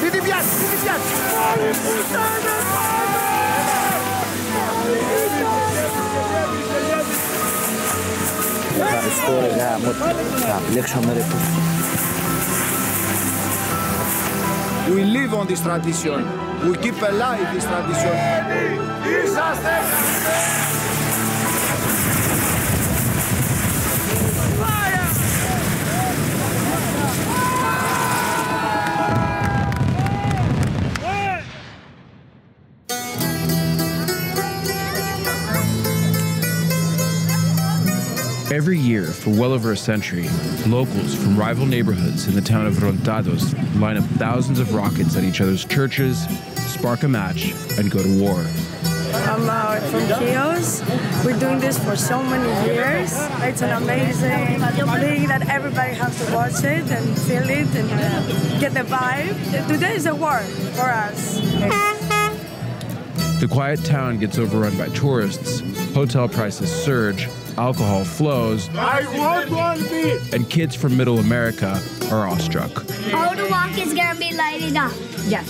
Μην την πιάσεις, μην την πιάσεις. Πάλι που στάνε, πάμε! Ευχαριστώ ρε γάμο, θα μπλέξαμε ρε πού. We live on this tradition. We keep alive this tradition. Είσαστε! Every year, for well over a century, locals from rival neighborhoods in the town of Rontados line up thousands of rockets at each other's churches, spark a match, and go to war. I'm from Chios. We're doing this for so many years. It's an amazing thing that everybody has to watch it and feel it and get the vibe. Today is a war for us. The quiet town gets overrun by tourists, hotel prices surge, alcohol flows, and kids from Middle America are awestruck. All the rockets gonna be lighted up. Yes.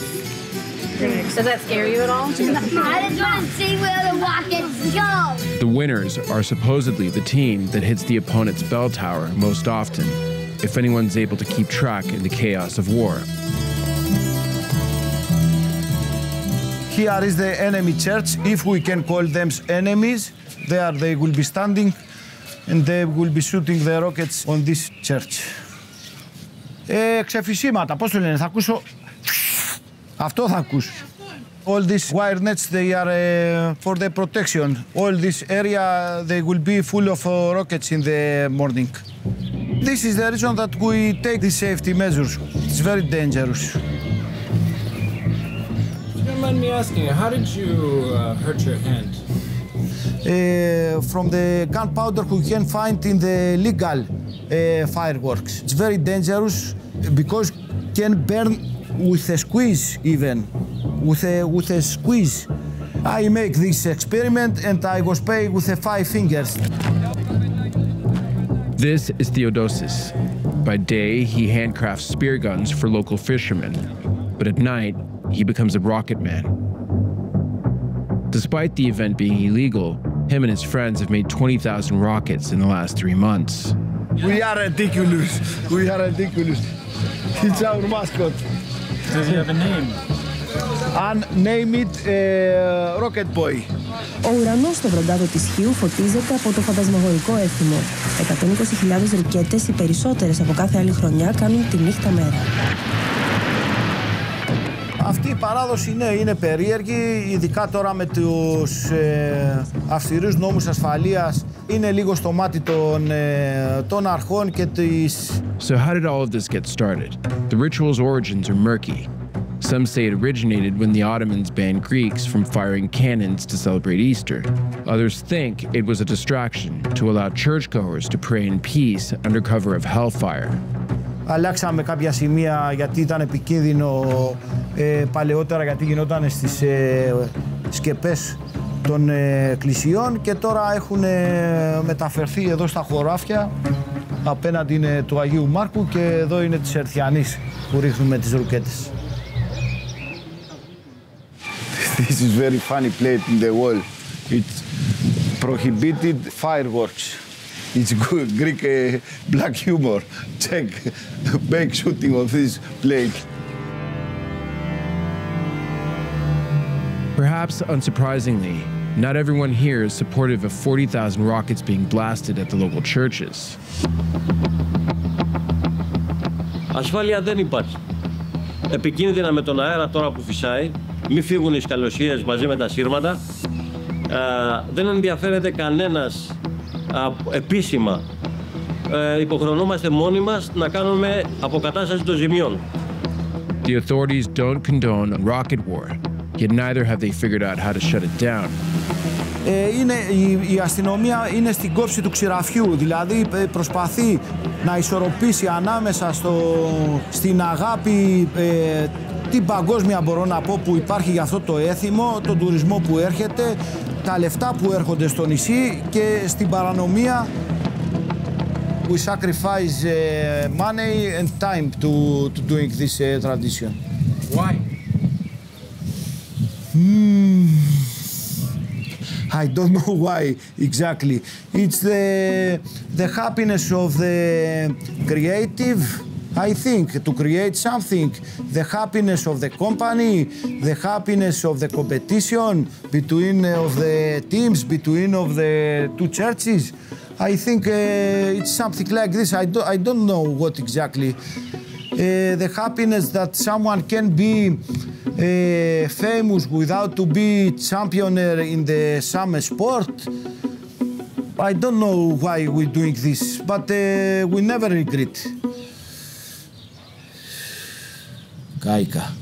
Does that scare you at all? I just want to see where the rockets go. The winners are supposedly the team that hits the opponent's bell tower most often, if anyone's able to keep track in the chaos of war. Here is the enemy church, if we can call them enemies. There they will be standing and they will be shooting the rockets on this church. Ξεφυσίματα, πώς το λένε, θα ακούσω... Αυτό θα ακούσω. All these wire nets, they are for the protection. All this area, they will be full of rockets in the morning. This is the reason that we take these safety measures. It's very dangerous. Don't mind me asking, how did you hurt your hand? From the gunpowder we can find in the legal fireworks. It's very dangerous because can burn with a squeeze even, with a squeeze. I make this experiment and I was paid with 5 fingers. This is Theodosis. By day, he handcrafts spear guns for local fishermen, but at night, he becomes a rocket man. Despite the event being illegal, him and his friends have made 20,000 rockets in the last 3 months. We are ridiculous. We are ridiculous. It's our mascot. Does he have a name? And name it Rocket Boy. Ο ουρανός στο βροντάδο της Χίου φωτίζεται από το φαντασμαγορικό έθιμο. 120.000 ρουκέτες, οι περισσότερες από κάθε άλλη χρονιά, κάνουν τη νύχτα μέρα. Αυτή η παράδοση είναι περίεργη, ειδικά τώρα με τους αυστηρούς νόμους ασφαλείας. Είναι λίγο στο μάτι των αρχών και της... So how did all of this get started? The ritual's origins are murky. Some say it originated when the Ottomans banned Greeks from firing cannons to celebrate Easter. Others think it was a distraction to allow churchgoers to pray in peace under cover of hellfire. Αλλάξαμε κάποια σημεία γιατί ήταν επικίνδυνο παλαιότερα, γιατί γινόταν στις σκεπές των εκκλησιών και τώρα έχουν μεταφερθεί εδώ στα χωράφια. Απέναντι είναι του Αγίου Μάρκου και εδώ είναι της Ερθιανής που ρίχνουμε τις ρουκέτες. This is very funny plate in the wall. It's prohibited fireworks. It's good Greek black humor. Check the back shooting of this plate. Perhaps unsurprisingly, not everyone here is supportive of 40,000 rockets being blasted at the local churches. Ασφάλεια δεν υπάρχει. Επικίνδυνα με τον αέρα τώρα που φυσάει, μη φύγουν οι σκαλωσίες μαζί με τα σύρματα. Δεν ενδιαφέρεται κανένας επίσημα. Υποχρεωνόμαστε μόνοι μας να κάνουμε αποκατάσταση των ζημιών. The authorities don't condone a rocket war, yet neither have they figured out how to shut it down. Η αστυνομία είναι στην κόψη του ξηραφιού, δηλαδή προσπαθεί να ισορροπήσει ανάμεσα στην αγάπη, την παγκόσμια μπορώ να πω που υπάρχει για αυτό το έθιμο, τον τουρισμό που έρχεται, τα λεφτά που έρχονται στο νησί και στην παρανομία. We sacrifice money and time to doing this tradition. Why? I don't know why exactly. It's the happiness of the creative, I think, to create something. The happiness of the company, the happiness of the competition between of the teams, between of the two churches. I think it's something like this. I don't know what exactly. The happiness that someone can be famous without to be champion in the some sport. I don't know why we're doing this, but we never regret. Κάηκα.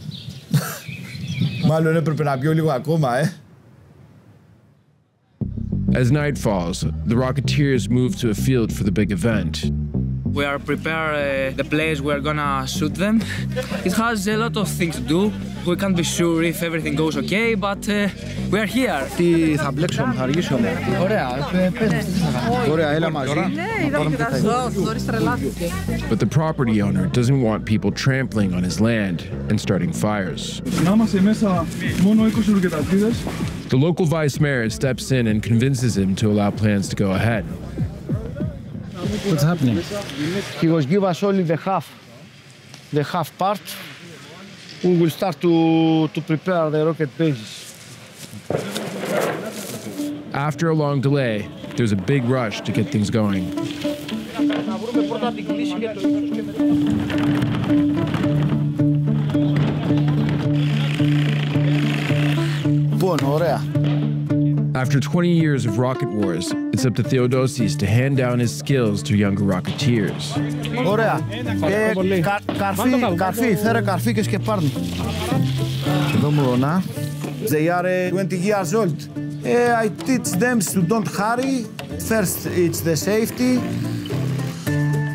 Μάλλον έπρεπε να πιω λίγο ακόμα, As night falls, the Rocketeers move to a field for the big event. We are prepare the place we are gonna shoot them. It has a lot of things to do. We can't be sure if everything goes okay, but we are here. Τι θα μπλέξω, θα αργήσω. Ωραία, Ωραία, έλα μαζί. But the property owner doesn't want people trampling on his land and starting fires. The local vice mayor steps in and convinces him to allow plans to go ahead. What's happening? He was give us only the half part. We will start to prepare the rocket bases. After a long delay, there's a big rush to get things going. After 20 years of rocket wars, it's up to Theodosis to hand down his skills to younger Rocketeers. Ωραία. Καρφί, φέρε καρφί και σκεπάρνει. Εδώ μωρονά. They are 20 years old. I teach them to don't hurry. First, it's the safety.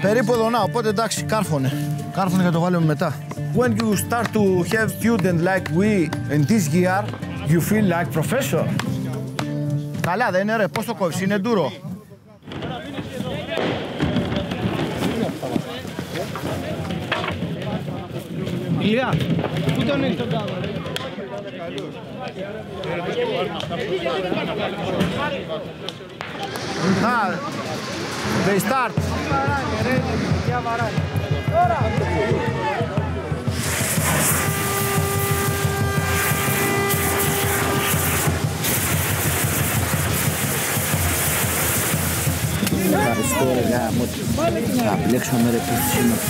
Περίπου εδώ να, οπότε εντάξει, κάρφωνε. Κάρφωνε και το βάλουμε μετά. When you start to have students like we in this year, you feel like professor. Καλά δεν είναι ρε, πώς το κόβεις, είναι ντούρο. Ηλιά, πού τον έχει τον κάβο. They start. Ευχαριστώ ρε γάμο, θα μπλέξουμε ρε πίσω σήμερα.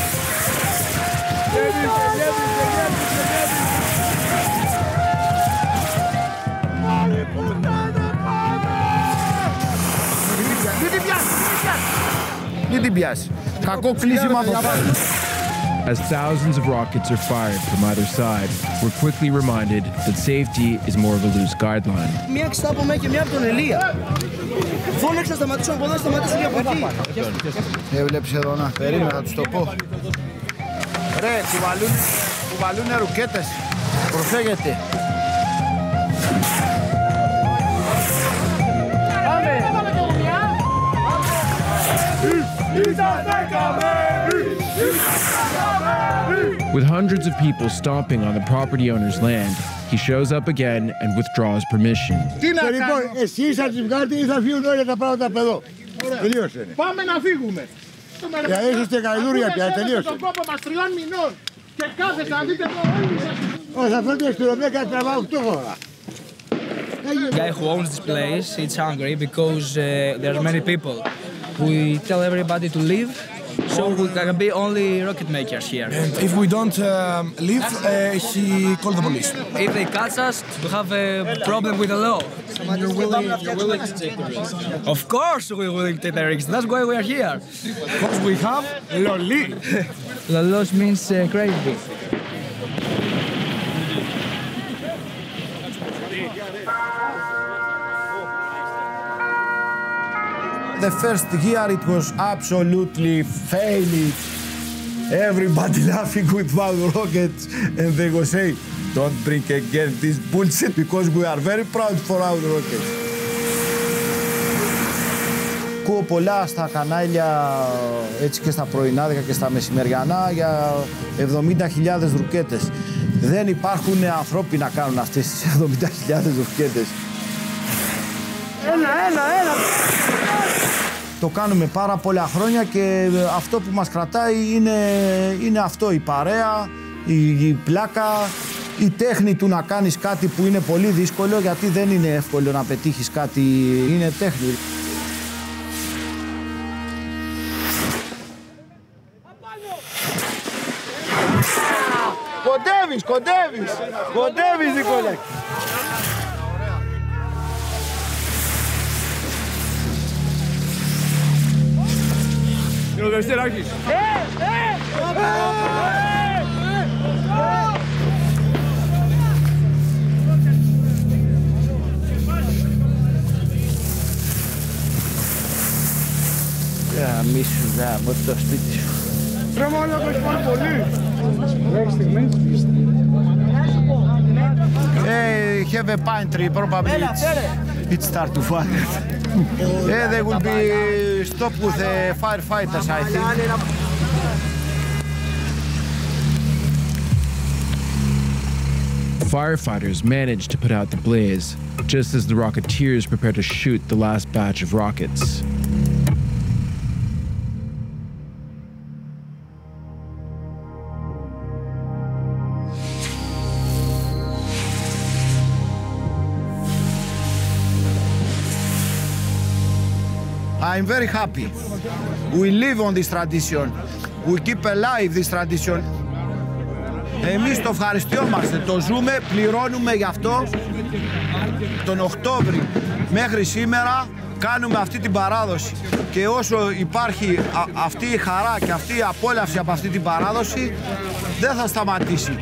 Μην την πιάσει. Κακό κλείσιμο από πάνω. As thousands of rockets are fired from either side, we're quickly reminded that safety is more of a loose guideline. Μία ξητά από μένα και μία από τον Ελία. Φώναξα, σταματήσω από εδώ, σταματήσω και από εκεί. Έβλεψε εδώ να περίμενα, θα τους το πω. Ρε, κουβαλούνε ρουκέτες. Προσέγετε. With hundreds of people stomping on the property owner's land, he shows up again and withdraws permission. Λοιπόν, εσύ θα τις βγάλετε ή θα φύγουν όλα τα πράγματα από εδώ. Τελείωσε. Πάμε να φύγουμε. Είσαστε καηδούρια πια, τελείωσε. Τον κόπο μας 3 μηνών και κάθεσα να δείτε εδώ όλοι σας. Θα φέρετε αστυνομία και τραβά 8 ώρα. The guy who owns this place, it's hungry because there are many people. We tell everybody to leave, so we can be only rocket makers here. And if we don't leave, he call the police. If they catch us, we have a problem with the law. You're willing to take the risk. Of course we're willing to take the risk. That's why we are here. Because we have loli. Lolos means crazy. The first year it was absolutely failing. Everybody laughing with our rockets and they go say, don't bring again this bullshit because we are very proud for our rockets. Ακούω πολλά στα κανάλια, έτσι και στα πρωινάδικα και στα μεσημεριανά για 70.000 ρουκέτες. Δεν υπάρχουν ανθρώποι να κάνουν αυτές τις 70.000 ρουκέτες. Έλα. Το κάνουμε πάρα πολλά χρόνια και αυτό που μας κρατάει είναι αυτό, η παρέα, η πλάκα, η τέχνη του να κάνεις κάτι που είναι πολύ δύσκολο, γιατί δεν είναι εύκολο να πετύχεις κάτι, είναι τέχνη. Κοντεύεις Νικόλακη. Είναι ο Δευτέρακης. Μίσου γάμο το σπίτι σου. Ρε μάλλον το έχει πάρει πολύ. Hey, have a pine tree, probably it start to fire. They will be stopped with the firefighters, I think. Firefighters managed to put out the blaze, just as the Rocketeers prepare to shoot the last batch of rockets. I'm very happy. We live on this tradition. We keep alive this tradition. Εμείς το ευχαριστιόμαστε, το ζούμε, πληρώνουμε γι' αυτό. Τον Οκτώβρη μέχρι σήμερα κάνουμε αυτή την παράδοση. Και όσο υπάρχει αυτή η χαρά και αυτή η απόλαυση από αυτή την παράδοση, δεν θα σταματήσει.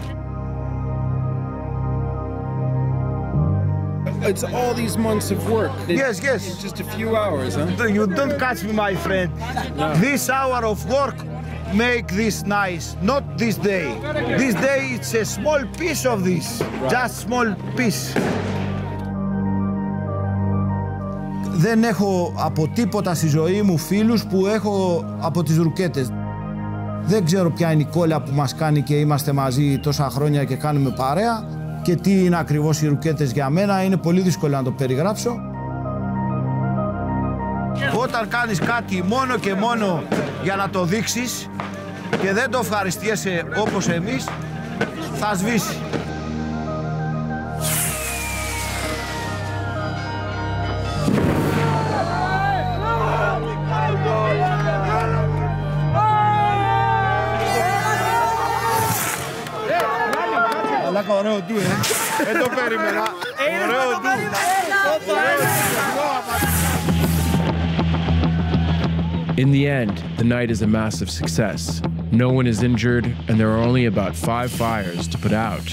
It's all these months of work. Yes. In just a few hours, huh? You don't catch me, my friend. No. This hour of work make this nice, not this day. This day it's a small piece of this, just small piece. Δεν έχω από τίποτα στη ζωή μου φίλους που έχω από τις ρουκέτες. Δεν ξέρω ποια είναι η κόλλα που μας κάνει και είμαστε μαζί τόσα χρόνια και κάνουμε παρέα. Και τι είναι ακριβώς οι ρουκέτες για μένα, είναι πολύ δύσκολο να το περιγράψω. Όταν κάνεις κάτι μόνο και μόνο για να το δείξεις και δεν το ευχαριστιέσαι όπως εμείς, θα σβήσει. Ωραίο ντου, δεν το περίμενα. Ωραίο ντου. In the end, the night is a massive success. No one is injured, and there are only about 5 fires to put out.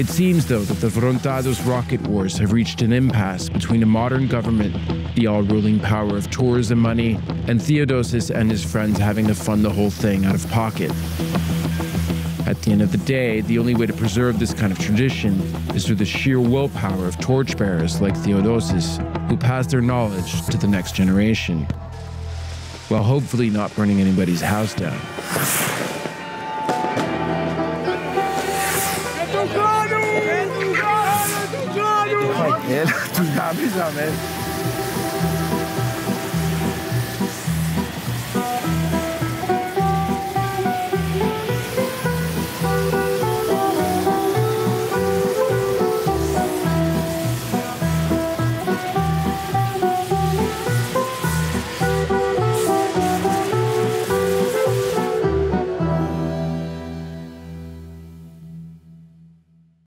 It seems, though, that the Vrontados rocket wars have reached an impasse between a modern government, the all-ruling power of tourism money, and Theodosis and his friends having to fund the whole thing out of pocket. At the end of the day, the only way to preserve this kind of tradition is through the sheer willpower of torchbearers like Theodosis, who pass their knowledge to the next generation, while hopefully not burning anybody's house down. Τους γαμίσαμε.